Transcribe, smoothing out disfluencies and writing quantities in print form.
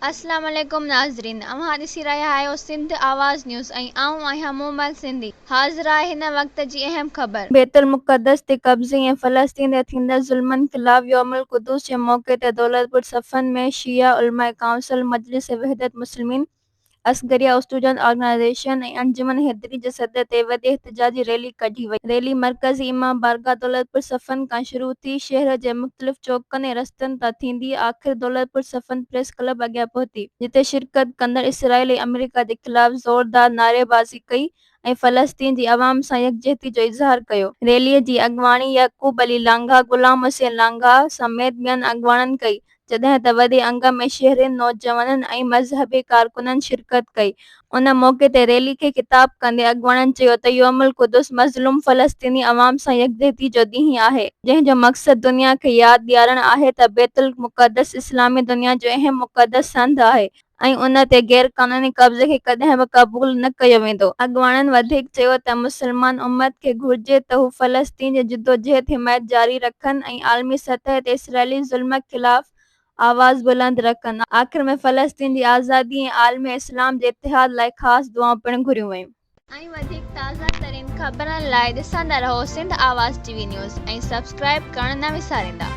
अस्सलाम वालेकुम नाज़रीन, अव्हां ॾिसी रहिया आहियो सिंध आवाज़ न्यूज़ ऐं आऊं आहियां मोमल सिंधी। हाज़िर आहे हिन वक़्त जी अहम ख़बर। बैतुल मुक़द्दस ते कब्ज़े ऐं फ़लस्तीन ते थींदड़ ज़ुल्मनि ख़िलाफ़ यौमुल क़ुद्स जे मौक़े ते दौलतपुर सफ़नि में शिया उलमा काउंसिल, मजलिस वहदत मुस्लिमीन, असगरिया स्टूडेंट ऑर्गेनाइज़ेशन ऐं अंजुमन हैदरी जे सदे ते वॾी एहतिजाजी रैली कढी वई। रैली मरकज़ी इमाम बारगाह दौलतपुर सफ़नि खां शुरू थी शहर जे मुख़्तलिफ़ चौकनि ऐं रस्तनि तां थींदी आख़िर दौलतपुर सफ़न प्रेस क्लब अॻियां पहुती, जिते शिरकत कंदड़ इसराइल ऐं अमेरिका जे ख़िलाफ़ ज़ोरदार नारेबाज़ी कई ऐं फ़लस्तीन जी अवाम सां यकजहती जो इज़हार कयो। रैलीअ जी अॻवानी याक़ूब अली लांघा, ग़ुलाम हुसैन लांघा समेत ॿियनि अॻवाननि कई, जॾहिं त वॾे अंग में शहरियुनि, नौजवाननि ऐं मज़हबी कारकुननि शिरकत कई। उन मौक़े ते रैली खे ख़िताब कंदे अॻवाननि चयो त यौमुल क़ुद्स मज़लूम फ़लस्तीनी अवाम सां यकजहती जो ॾींहुं आहे, जंहिं जो मक़सदु दुनिया खे यादि ॾियारणु आहे त बैतुल मुक़द्दस इस्लामी दुनिया जो अहम मुक़द्दस हंधि आहे ऐं उन ते गैर क़ानूनी कब्ज़े खे कॾहिं बि क़बूल न कयो वेंदो। अॻवाननि वधीक चयो त मुस्लमान उम्मत खे घुर्जे त हू फ़लस्तीन जी जिदोजहद हिमायत जारी रखनि ऐं आलमी सतह ते इसराइली ज़ुल्म ख़िलाफ़ आवाज़ बुलंद रखनि। आख़िर में फ़लस्तीन जी आज़ादी ऐं आलमी इस्लाम जे इतिहाद लाइ ख़ासि दुआऊं पिणु घुरियूं वयूं। ऐं वधीक ताज़ा तरीन ख़बरनि लाइ ॾिसंदा रहो सिंध आवाज़ टीवी न्यूज़ ऐं सब्सक्राइब करणु न विसारींदा।